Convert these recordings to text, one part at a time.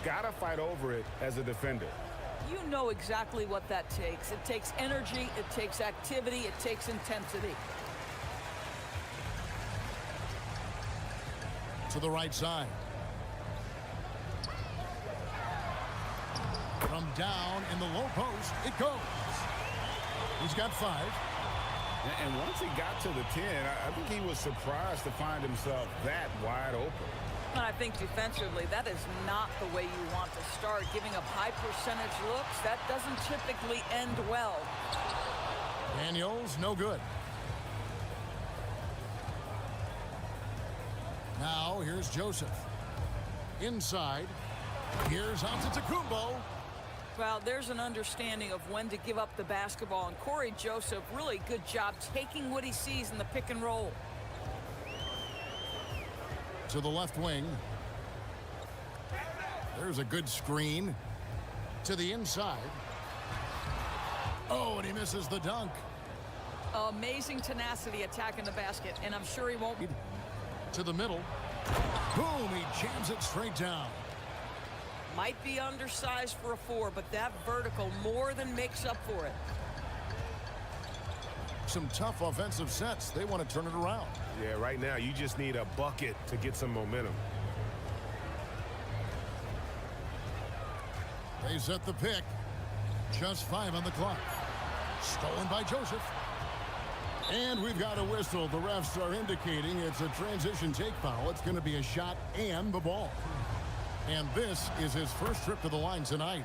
got to fight over it as a defender. You know exactly what that takes. It takes energy, it takes activity, it takes intensity. To the right side. From down in the low post, it goes. He's got 5. And once he got to the 10, I think he was surprised to find himself that wide open. I think defensively, that is not the way you want to start. Giving up high percentage looks, that doesn't typically end well. Daniels, no good. Now, here's Joseph. Inside. Here's Antetokounmpo. Well, there's an understanding of when to give up the basketball. And Corey Joseph, really good job taking what he sees in the pick and roll. To the left wing. There's a good screen. To the inside. Oh, and he misses the dunk. Amazing tenacity attacking the basket, and I'm sure he won't. To the middle. Boom, he jams it straight down. Might be undersized for a 4, but that vertical more than makes up for it. Some tough offensive sets. They want to turn it around. Yeah, right now you just need a bucket to get some momentum. They set the pick. Just 5 on the clock. Stolen by Joseph. And we've got a whistle. The refs are indicating it's a transition take foul. It's going to be a shot and the ball. And this is his first trip to the line tonight.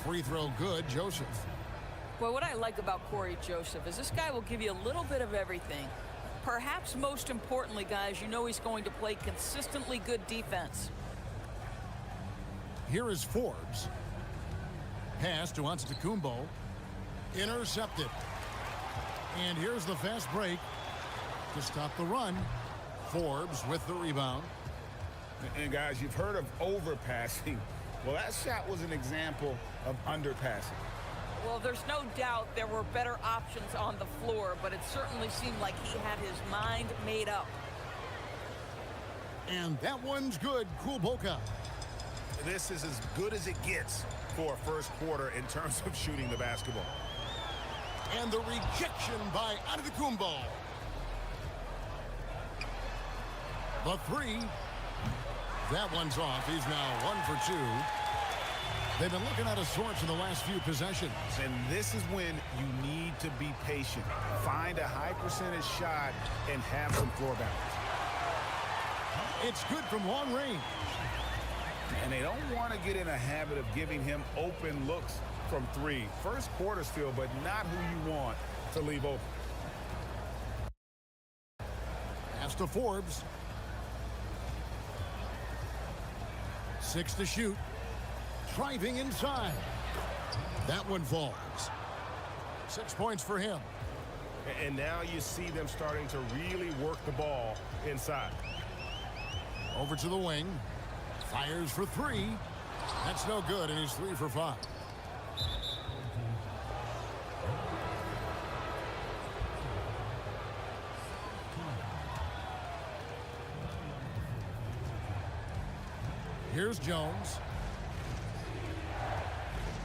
Free throw good, Joseph. Well, what I like about Corey Joseph is this guy will give you a little bit of everything. Perhaps most importantly, guys, you know he's going to play consistently good defense. Here is Forbes. Pass to Antetokounmpo. Intercepted. And here's the fast break to stop the run. Forbes with the rebound. And guys, you've heard of overpassing. Well, that shot was an example of underpassing. Well, there's no doubt there were better options on the floor, but it certainly seemed like he had his mind made up. And that one's good. Cool Boca. This is as good as it gets for a first quarter in terms of shooting the basketball. And the rejection by Antetokounmpo. The 3. That one's off. He's now 1 for 2. They've been looking out of sorts in the last few possessions. And this is when you need to be patient. Find a high percentage shot and have some floor balance. It's good from long range. And they don't want to get in a habit of giving him open looks from 3. First quarter still, but not who you want to leave open. Pass to Forbes. 6 to shoot. Driving inside. That one falls. 6 points for him. And now you see them starting to really work the ball inside. Over to the wing. Fires for 3. That's no good, and he's 3 for 5. Here's Jones.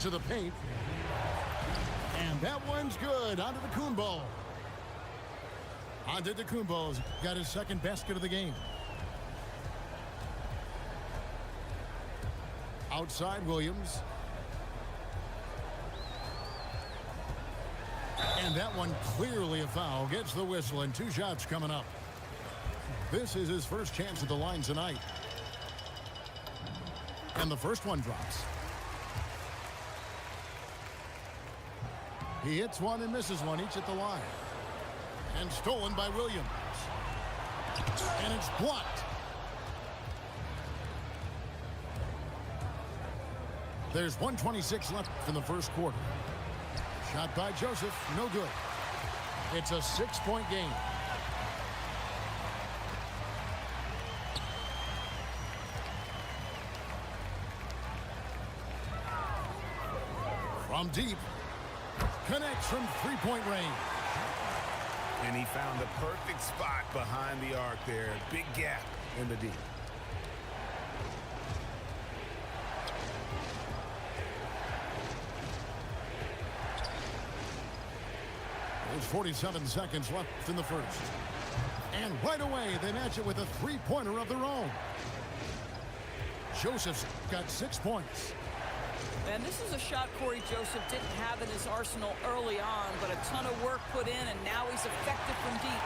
To the paint. And that one's good. Antetokounmpo. Antetokounmpo's got his second basket of the game. Outside Williams. And that one clearly a foul. Gets the whistle, and 2 shots coming up. This is his first chance at the line tonight. And the first one drops. He hits one and misses one, each at the line. And stolen by Williams. And it's blocked. There's 1:26 left in the first quarter. Shot by Joseph, no good. It's a 6-point game. From deep. Connects from 3-point range. And he found the perfect spot behind the arc there. Big gap in the D. There's 47 seconds left in the first. And right away, they match it with a three-pointer of their own. Joseph's got 6 points. And this is a shot Corey Joseph didn't have in his arsenal early on, but a ton of work put in, and now he's effective from deep.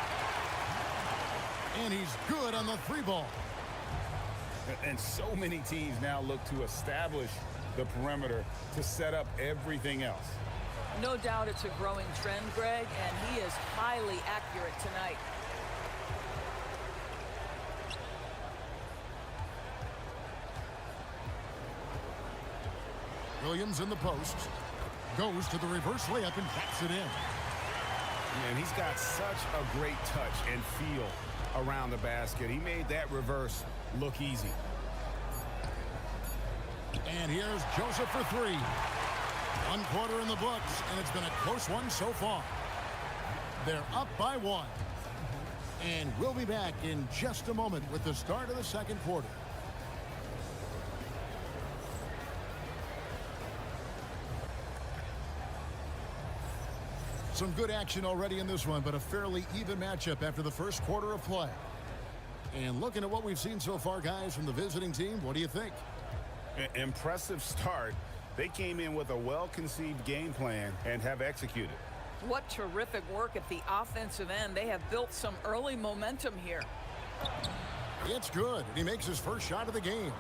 And he's good on the three ball. And so many teams now look to establish the perimeter to set up everything else. No doubt it's a growing trend, Greg, and he is highly accurate tonight. Williams in the post. Goes to the reverse layup and backs it in. And he's got such a great touch and feel around the basket. He made that reverse look easy. And here's Joseph for three. 1 quarter in the books, and it's been a close one so far. They're up by 1. And we'll be back in just a moment with the start of the second quarter. Some good action already in this one, but a fairly even matchup after the first quarter of play. And looking at what we've seen so far, guys, from the visiting team, what do you think? Impressive start. They came in with a well-conceived game plan and have executed. What terrific work at the offensive end. They have built some early momentum here. It's good, and he makes his first shot of the game.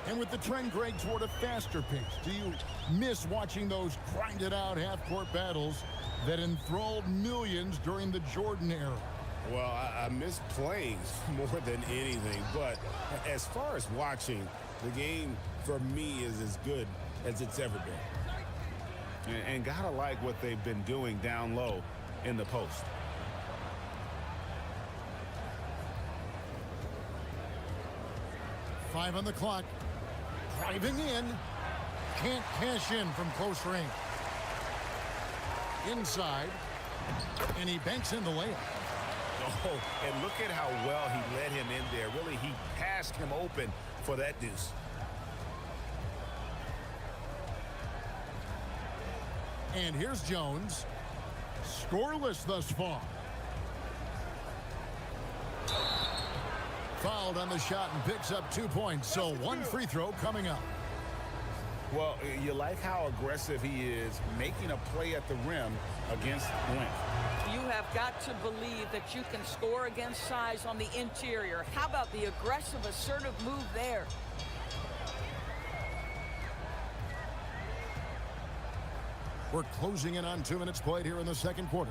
And with the trend, Greg, toward a faster pace, do you miss watching those grinded-out half-court battles that enthralled millions during the Jordan era? Well, I miss playing more than anything, but as far as watching, the game for me is as good as it's ever been. And gotta like what they've been doing down low in the post. Five on the clock. Driving in. Can't cash in from close range. Inside. And he banks in the layup. Oh, and look at how well he led him in there. Really, he passed him open for that deuce. And here's Jones. Scoreless thus far. Fouled on the shot and picks up 2 points. So one free throw coming up. Well, you like how aggressive he is making a play at the rim against length. You have got to believe that you can score against size on the interior. How about the aggressive, assertive move there? We're closing in on 2 minutes played here in the second quarter.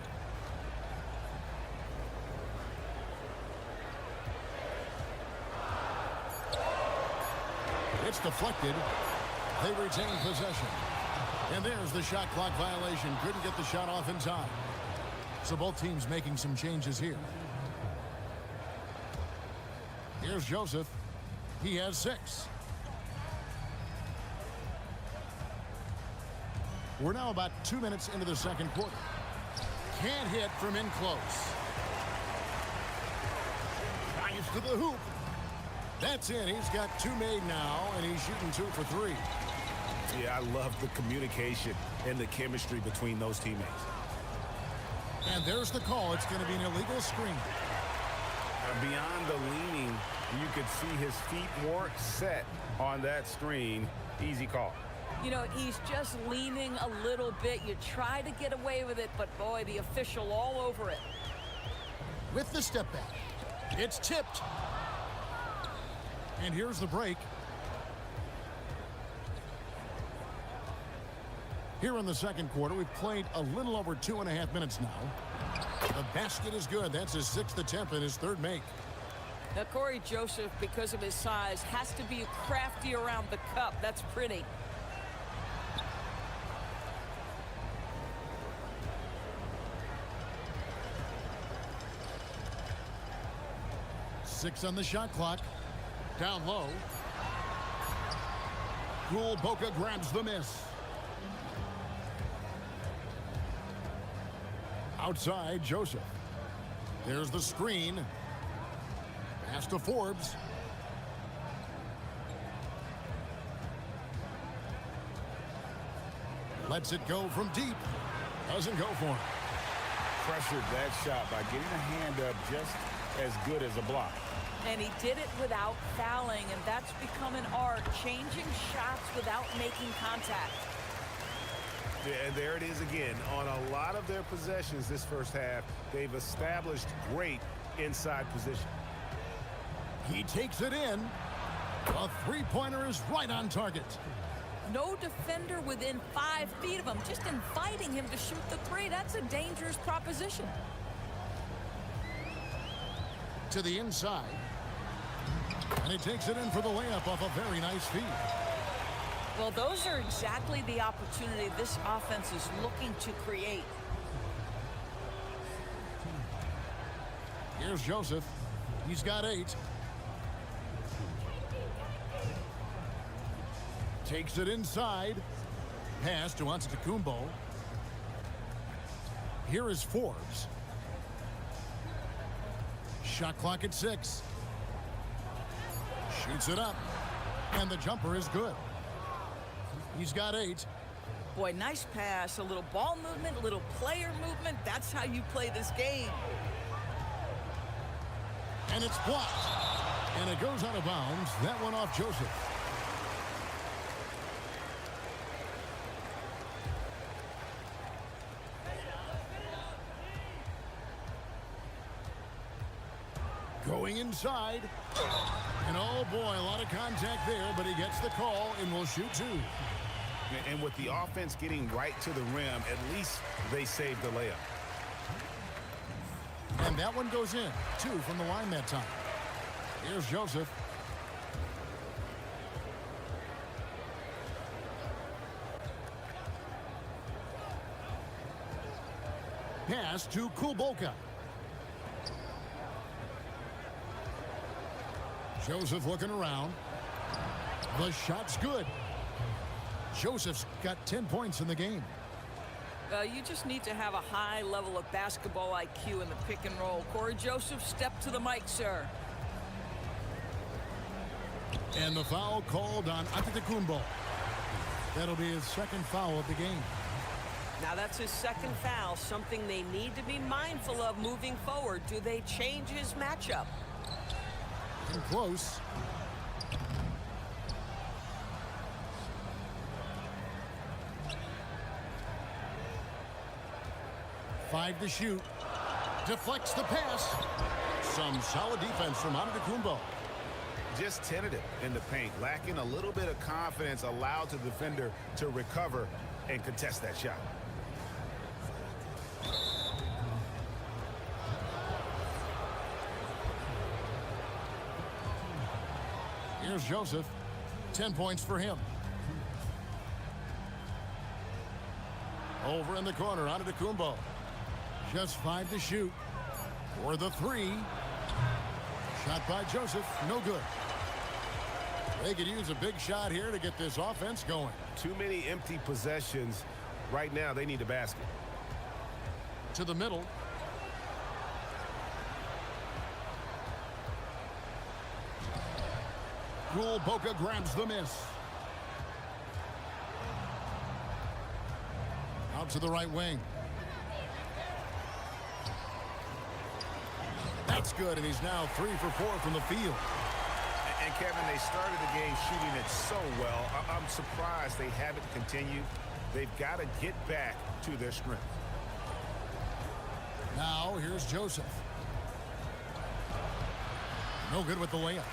It's deflected. They retain possession. And there's the shot clock violation. Couldn't get the shot off in time. So both teams making some changes here. Here's Joseph. He has 6. We're now about 2 minutes into the second quarter. Can't hit from in close. Drives to the hoop. That's it. He's got 2 made now, and he's shooting 2 for 3. Yeah, I love the communication and the chemistry between those teammates. And there's the call. It's going to be an illegal screen. Beyond the leaning, you could see his feet weren't set on that screen. Easy call. You know, he's just leaning a little bit. You try to get away with it, but boy, the official all over it. With the step back. It's tipped. And here's the break. Here in the second quarter, we've played a little over 2.5 minutes now. The basket is good. That's his 6th attempt and his 3rd make. Now, Corey Joseph, because of his size, has to be crafty around the cup. That's pretty. Six on the shot clock. Down low. Rule Boca grabs the miss. Outside, Joseph. There's the screen. Pass to Forbes. Lets it go from deep. Doesn't go for him. pressured that shot by getting a hand up just as good as a block. And he did it without fouling, and that's become an art, changing shots without making contact. Yeah, and there it is again. On a lot of their possessions this first half, they've established great inside position. He takes it in. A three-pointer is right on target. No defender within 5 feet of him, just inviting him to shoot the three. That's a dangerous proposition. To the inside. And he takes it in for the layup off a very nice feed. Well, those are exactly the opportunity this offense is looking to create. Here's Joseph. He's got 8. Takes it inside. Pass to Antetokounmpo. Here is Forbes. Shot clock at 6. Shoots it up. And the jumper is good. He's got 8. Boy, nice pass. A little ball movement, a little player movement. That's how you play this game. And it's blocked. And it goes out of bounds. That one off Joseph. Going inside. And oh boy, a lot of contact there, but he gets the call and will shoot 2. And with the offense getting right to the rim, at least they saved the layup. And that one goes in. 2 from the line that time. Here's Joseph. Pass to Kulboka. Joseph looking around. The shot's good. Joseph's got 10 points in the game. You just need to have a high level of basketball IQ in the pick and roll. Corey Joseph, step to the mic, sir. And the foul called on Antetokounmpo. That'll be his second foul of the game. Now that's his second foul, something they need to be mindful of moving forward. Do they change his matchup? And close. Five to shoot. Deflects the pass. Some solid defense from Antetokounmpo. Just tentative in the paint, lacking a little bit of confidence, allowed the defender to recover and contest that shot. Here's Joseph. 10 points for him. Over in the corner, Antetokounmpo. Just 5 to shoot. For the 3. Shot by Joseph. No good. They could use a big shot here to get this offense going. Too many empty possessions. Right now, they need a basket. To the middle. Kulboka grabs the miss. Out to the right wing. That's good, and he's now 3 for 4 from the field. And Kevin, they started the game shooting it so well. I'm surprised they haven't continued. They've got to get back to their strength. Now, here's Joseph. No good with the layup.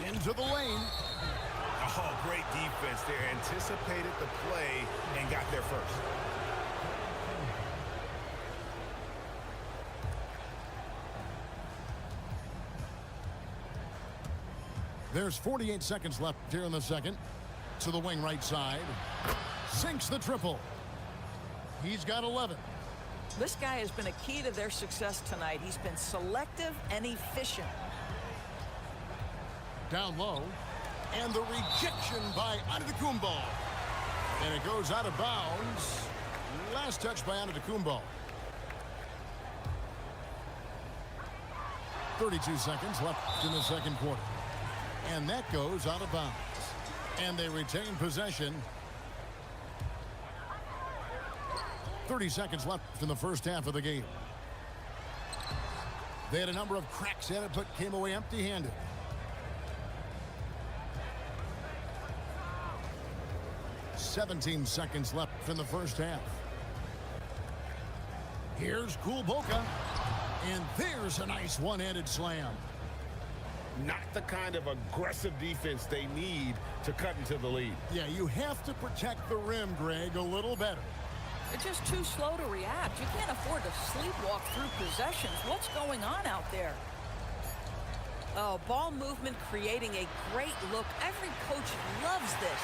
Into the lane. Oh, great defense there. Anticipated the play and got there first. There's 48 seconds left here in the second. To the wing right side. Sinks the triple. He's got 11. This guy has been a key to their success tonight. He's been selective and efficient. Down low. And the rejection by Antetokounmpo. And it goes out of bounds. Last touch by Antetokounmpo. 32 seconds left in the second quarter. And that goes out of bounds. And they retain possession. 30 seconds left in the first half of the game. They had a number of cracks at it, but came away empty-handed. "17 seconds left in the first half. Here's Kulboka. And there's a nice one-handed slam. Not the kind of aggressive defense they need to cut into the lead. Yeah, you have to protect the rim, Greg, a little better. They're just too slow to react. You can't afford to sleepwalk through possessions. What's going on out there? Oh, ball movement creating a great look. Every coach loves this.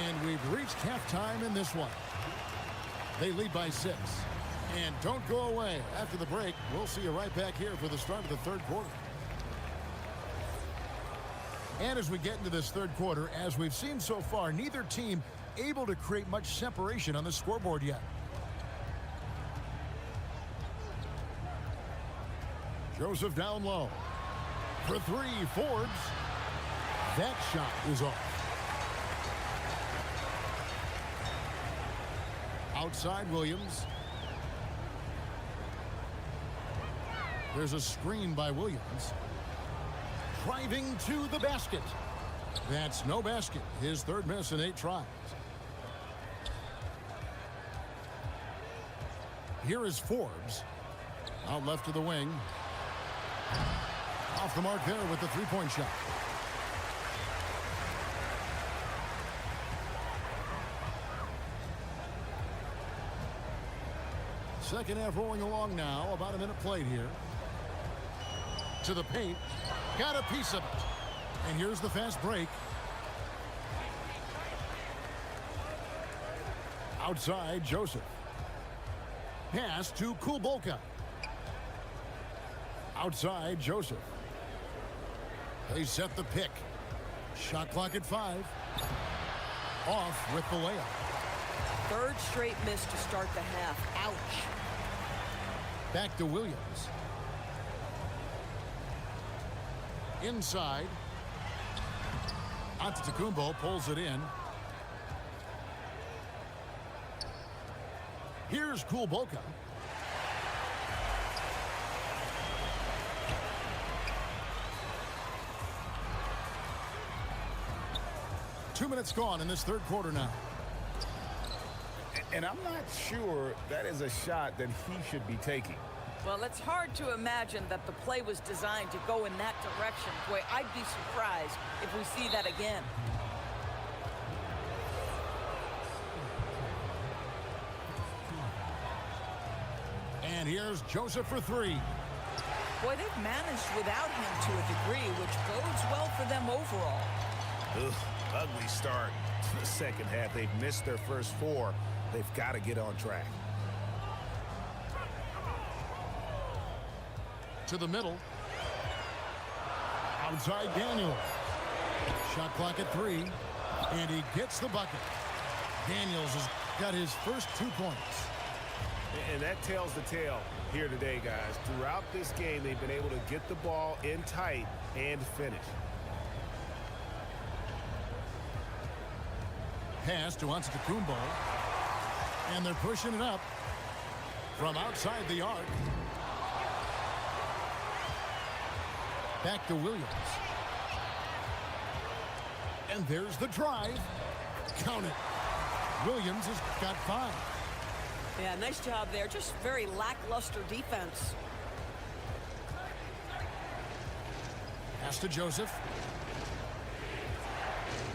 And we've reached halftime in this one. They lead by 6. And don't go away. After the break, we'll see you right back here for the start of the third quarter. And as we get into this third quarter, as we've seen so far, neither team able to create much separation on the scoreboard yet. Joseph down low. For 3, Forbes. That shot is off. Outside Williams. There's a screen by Williams. Driving to the basket. That's no basket. His third miss in 8 tries. Here is Forbes. Out left to the wing. Off the mark there with the three-point shot. Second half rolling along now. About a minute played here. To the paint. Got a piece of it. And here's the fast break. Outside, Joseph. Pass to Kulboka. Outside, Joseph. They set the pick. Shot clock at 5. Off with the layup. Third straight miss to start the half. Ouch. Back to Williams. Inside. Antetokounmpo pulls it in. Here's Kulboka. Two minutes gone in this third quarter now. And I'm not sure that is a shot that he should be taking. Well, it's hard to imagine that the play was designed to go in that direction. Boy, I'd be surprised if we see that again. And here's Joseph for 3. Boy, they've managed without him to a degree, which bodes well for them overall. Ugh, ugly start to the second half. They've missed their first 4. They've got to get on track. To the middle. Outside Daniel. Shot clock at 3. And he gets the bucket. Daniels has got his first 2 points. And that tells the tale here today, guys. Throughout this game, they've been able to get the ball in tight and finish. Pass to Antetokounmpo. And they're pushing it up from outside the arc. Back to Williams. And there's the drive. Count it. Williams has got 5. Yeah, nice job there. Just very lackluster defense. Pass to Joseph.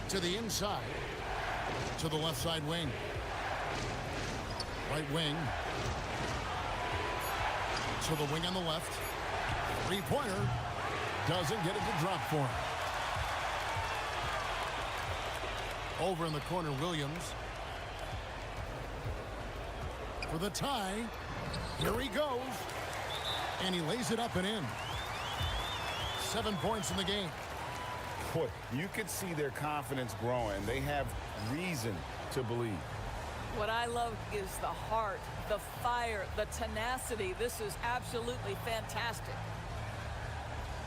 To the inside. To the left side wing. Right wing. To the wing on the left. Three-pointer. Doesn't get it to drop for him. Over in the corner, Williams. For the tie. Here he goes. And he lays it up and in. 7 points in the game. Boy, you could see their confidence growing. They have reason to believe. What I love is the heart, the fire, the tenacity. This is absolutely fantastic.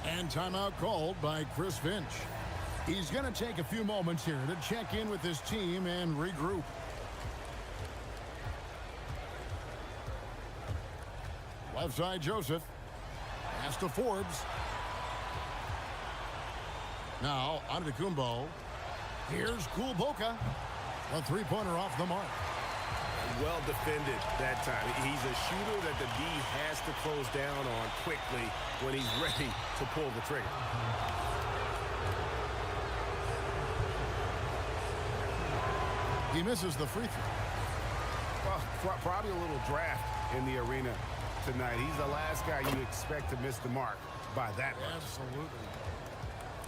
And timeout called by Chris Finch. He's going to take a few moments here to check in with his team and regroup. Left side, Joseph. Pass to Forbes. Now, Antetokounmpo. Here's Kulboka. A three-pointer off the mark. Well defended that time. He's a shooter that the D has to close down on quickly when he's ready to pull the trigger. He misses the free throw. Well, probably a little draft in the arena tonight. He's the last guy you expect to miss the mark by that much. Absolutely.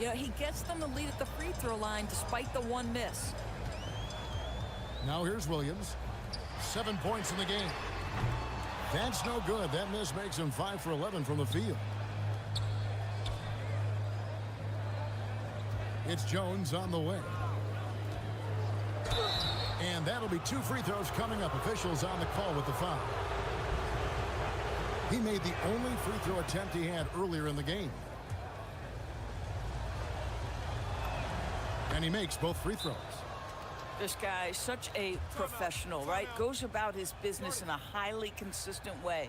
Yeah, he gets them the lead at the free throw line despite the one miss. Now here's Williams. 7 points in the game. That's no good. That miss makes him 5 for 11 from the field. It's Jones on the way. And that'll be 2 free throws coming up. Officials on the call with the foul. He made the only free throw attempt he had earlier in the game. And he makes both free throws. This guy is such a professional, right? Goes about his business in a highly consistent way.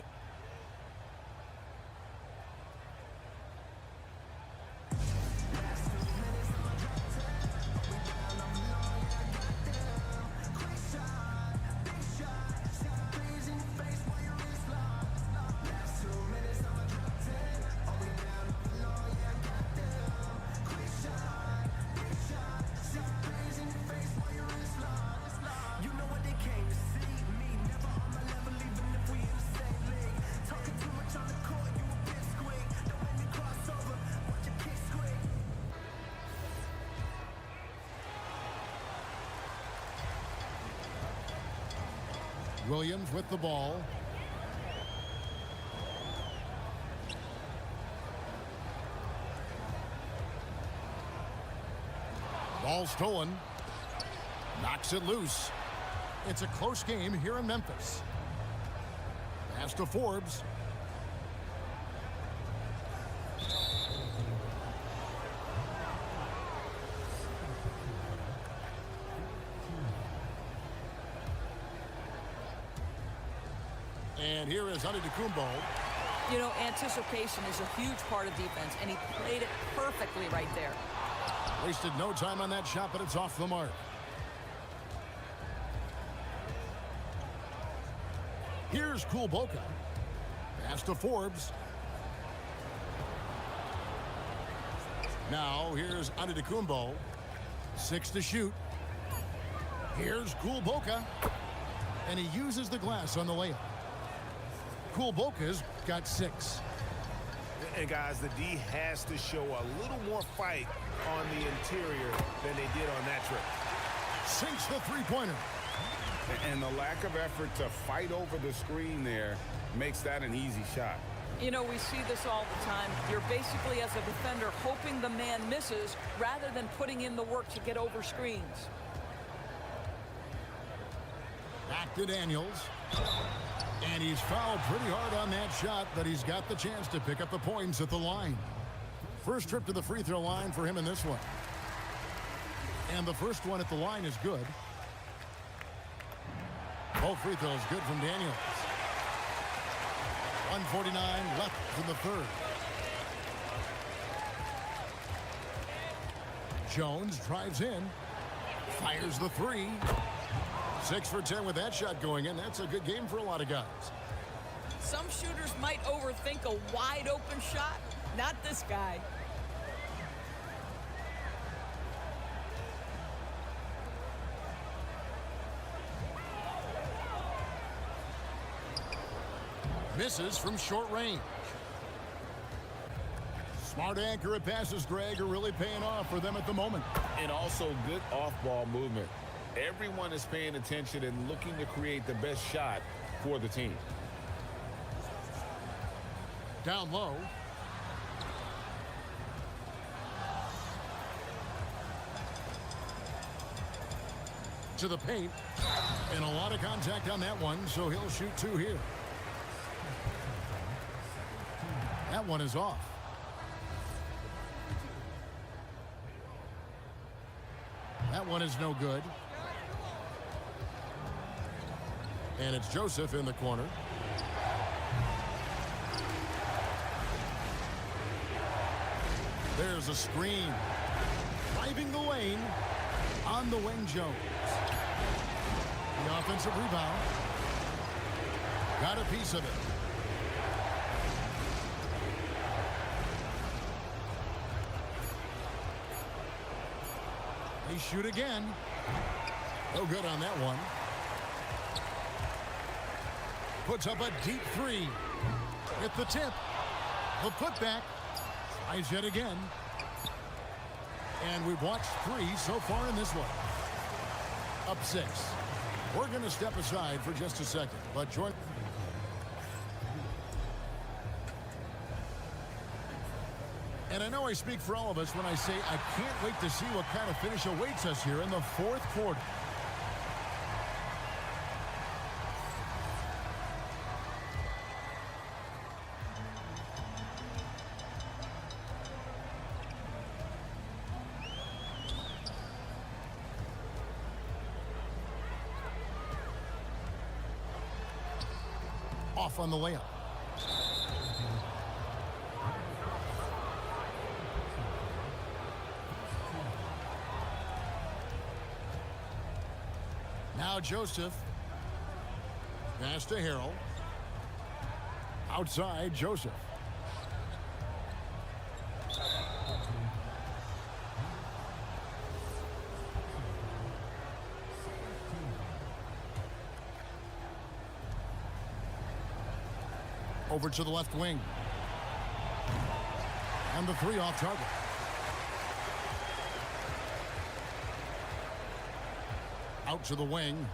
Williams with the ball. Ball stolen. Knocks it loose. It's a close game here in Memphis. Pass to Forbes. And here is Antetokounmpo. You know, anticipation is a huge part of defense, and he played it perfectly right there. Wasted no time on that shot, but it's off the mark. Here's Kulboka. Pass to Forbes. Now here's Antetokounmpo. 6 to shoot. Here's Kulboka. And he uses the glass on the layup. Kulboka's got 6. And guys, the D has to show a little more fight on the interior than they did on that trip. Sinks the three-pointer. And the lack of effort to fight over the screen there makes that an easy shot. You know, we see this all the time. You're basically, as a defender, hoping the man misses rather than putting in the work to get over screens. Back to Daniels. And he's fouled pretty hard on that shot, but he's got the chance to pick up the points at the line. First trip to the free throw line for him in this one. And the first one at the line is good. Both free throws good from Daniels. 1:49 left in the third. Jones drives in. Fires the three. 6 for 10 with that shot going in. That's a good game for a lot of guys. Some shooters might overthink a wide open shot. Not this guy. Misses from short range. Smart accurate passes, Greg, are really paying off for them at the moment. And also good off-ball movement. Everyone is paying attention and looking to create the best shot for the team. Down low. To the paint. And a lot of contact on that one, so he'll shoot 2 here. That one is off. That one is no good. And it's Joseph in the corner. There's a screen. Driving the lane on the wing, Jones. The offensive rebound. Got a piece of it. They shoot again. No good on that one. Puts up a deep three. At the tip. The putback. Tries yet again. And we've watched 3 so far in this one. Up 6. We're going to step aside for just a second. But join... And I know I speak for all of us when I say I can't wait to see what kind of finish awaits us here in the 4th quarter. Off on the layup. Now Joseph. Pass to Harrell. Outside, Joseph. Over to the left wing. And the 3 off target. Out to the wing.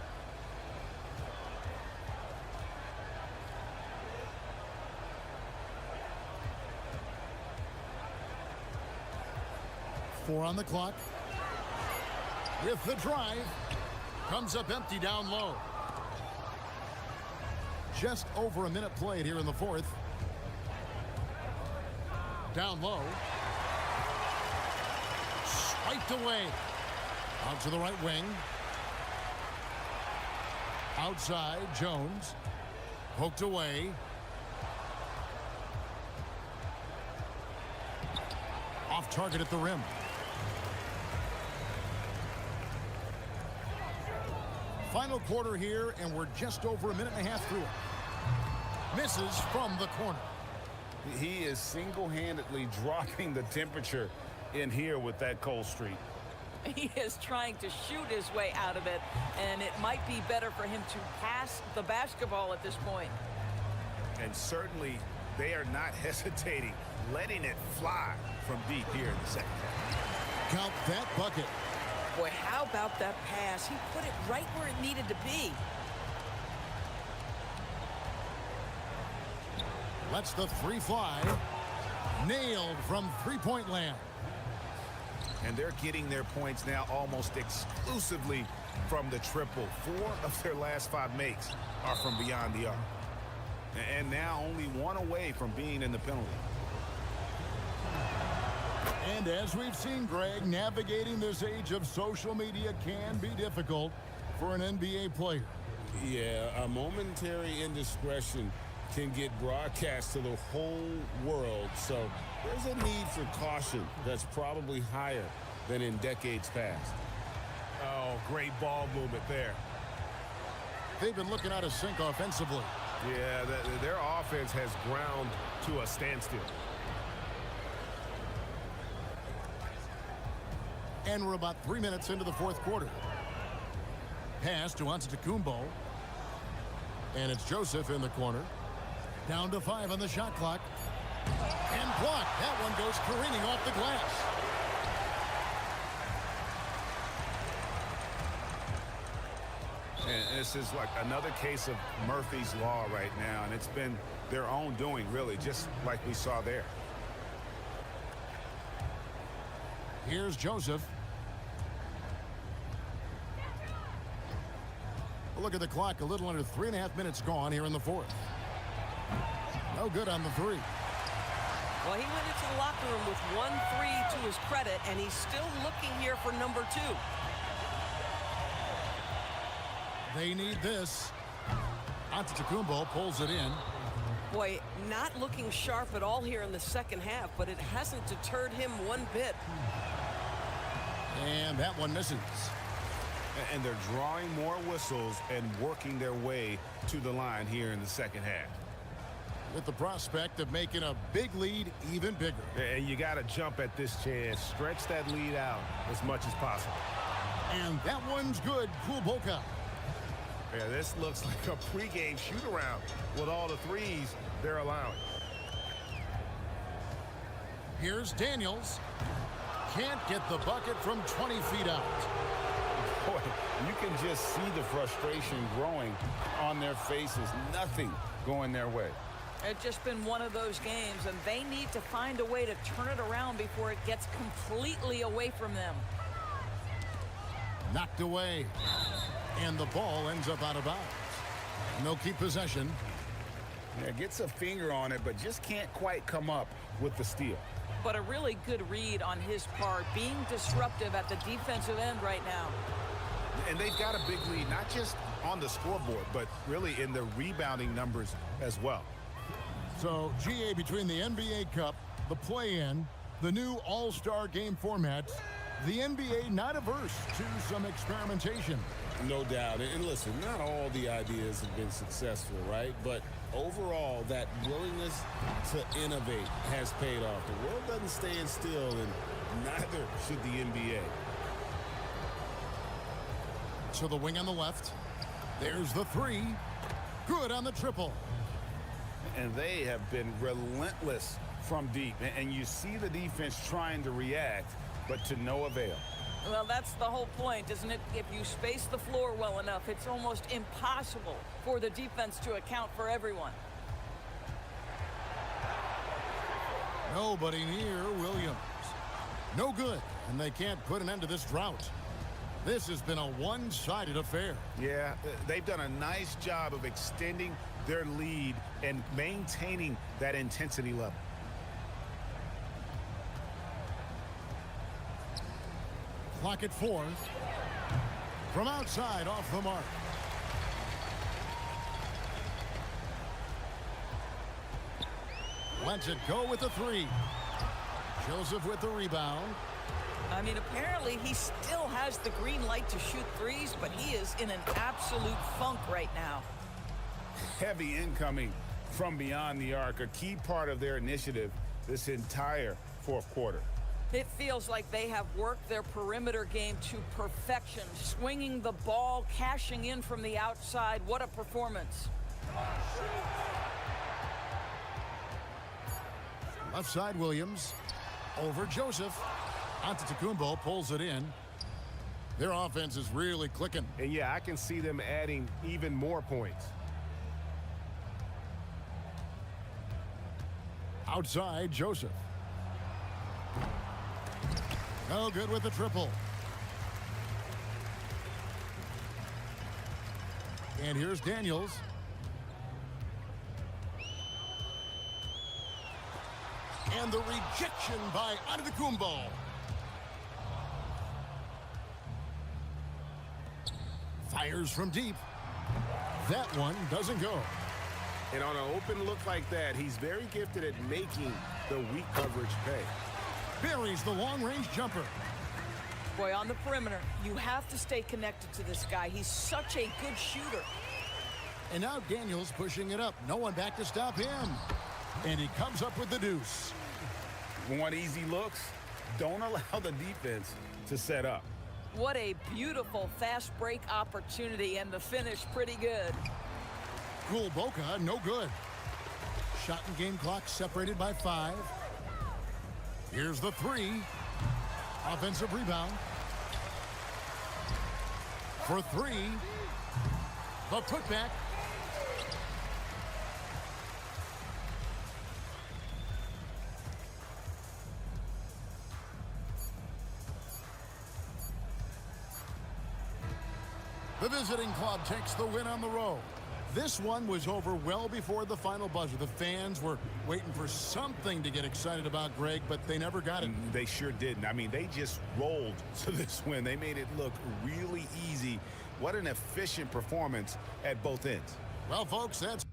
Four on the clock. With the drive. Comes up empty down low. Just over a minute played here in the 4th. Down low. Swiped away. Out to the right wing. Outside, Jones. Poked away. Off target at the rim. Final quarter here, and we're just over a minute and a half through it. Misses from the corner. He is single-handedly dropping the temperature in here with that cold streak. He is trying to shoot his way out of it, and it might be better for him to pass the basketball at this point. And certainly they are not hesitating, letting it fly from deep here in the second half. Count that bucket. Boy, how about that pass? He put it right where it needed to be. Lets the 3 fly. Nailed from three-point land. And they're getting their points now almost exclusively from the triple. 4 of their last 5 makes are from beyond the arc. And now only 1 away from being in the penalty. And as we've seen, Greg, navigating this age of social media can be difficult for an NBA player. Yeah, a momentary indiscretion can get broadcast to the whole world. So there's a need for caution that's probably higher than in decades past. Oh, great ball movement there. They've been looking out of sync offensively. Yeah, their offense has ground to a standstill. And we're about 3 minutes into the 4th quarter. Pass to Antetokounmpo. And it's Joseph in the corner. Down to 5 on the shot clock. And blocked. That one goes careening off the glass. And this is like another case of Murphy's Law right now. And it's been their own doing, really, just like we saw there. Here's Joseph. Look at the clock. A little under 3.5 minutes gone here in the 4th. No good on the 3. Well, he went into the locker room with 1 3 to his credit, and he's still looking here for number 2. They need this. Antetokounmpo pulls it in. Boy, not looking sharp at all here in the second half, but it hasn't deterred him one bit. And that one misses. And they're drawing more whistles and working their way to the line here in the second half. With the prospect of making a big lead even bigger. And you got to jump at this chance. Stretch that lead out as much as possible. And that one's good. Bozic. Yeah, this looks like a pregame shoot-around with all the threes they're allowing. Here's Daniels. Can't get the bucket from 20 feet out. Boy, you can just see the frustration growing on their faces. Nothing going their way. It's just been one of those games, and they need to find a way to turn it around before it gets completely away from them. Knocked away. And the ball ends up out of bounds. And they'll keep possession. Yeah, gets a finger on it, but just can't quite come up with the steal. But a really good read on his part, being disruptive at the defensive end right now. And they've got a big lead, not just on the scoreboard, but really in the rebounding numbers as well. So, GA, between the NBA Cup, the play-in, the new All-Star game formats, the NBA not averse to some experimentation. No doubt. And listen, not all the ideas have been successful, right? But overall, that willingness to innovate has paid off. The world doesn't stand still, and neither should the NBA. To the wing on the left. There's the three. Good on the triple. And they have been relentless from deep. And you see the defense trying to react, but to no avail. Well, that's the whole point, isn't it? If you space the floor well enough, it's almost impossible for the defense to account for everyone. Nobody near Williams. No good, and they can't put an end to this drought. This has been a one-sided affair. Yeah, they've done a nice job of extending their lead and maintaining that intensity level. Clock at 4. From outside, off the mark. Lets it go with the three. Joseph with the rebound. I mean, apparently he still has the green light to shoot threes, but he is in an absolute funk right now. Heavy incoming from beyond the arc, a key part of their initiative this entire fourth quarter. It feels like they have worked their perimeter game to perfection, swinging the ball, cashing in from the outside. What a performance. Left side, Williams. Over Joseph. Antetokounmpo pulls it in. Their offense is really clicking. And yeah, I can see them adding even more points. Outside, Joseph. No good with the triple. And here's Daniels. And the rejection by Antetokounmpo. Fires from deep. That one doesn't go. And on an open look like that, he's very gifted at making the weak coverage pay. Buries the long-range jumper. Boy, on the perimeter, you have to stay connected to this guy. He's such a good shooter. And now Daniels pushing it up. No one back to stop him. And he comes up with the deuce. Want easy looks? Don't allow the defense to set up. What a beautiful fast break opportunity, and the finish pretty good. Bozic, no good. Shot and game clock separated by 5. Here's the three. Offensive rebound. For 3. The putback. The visiting club takes the win on the road. This one was over well before the final buzzer. The fans were waiting for something to get excited about, Greg, but they never got it. They sure didn't. I mean, they just rolled to this win. They made it look really easy. What an efficient performance at both ends. Well, folks, that's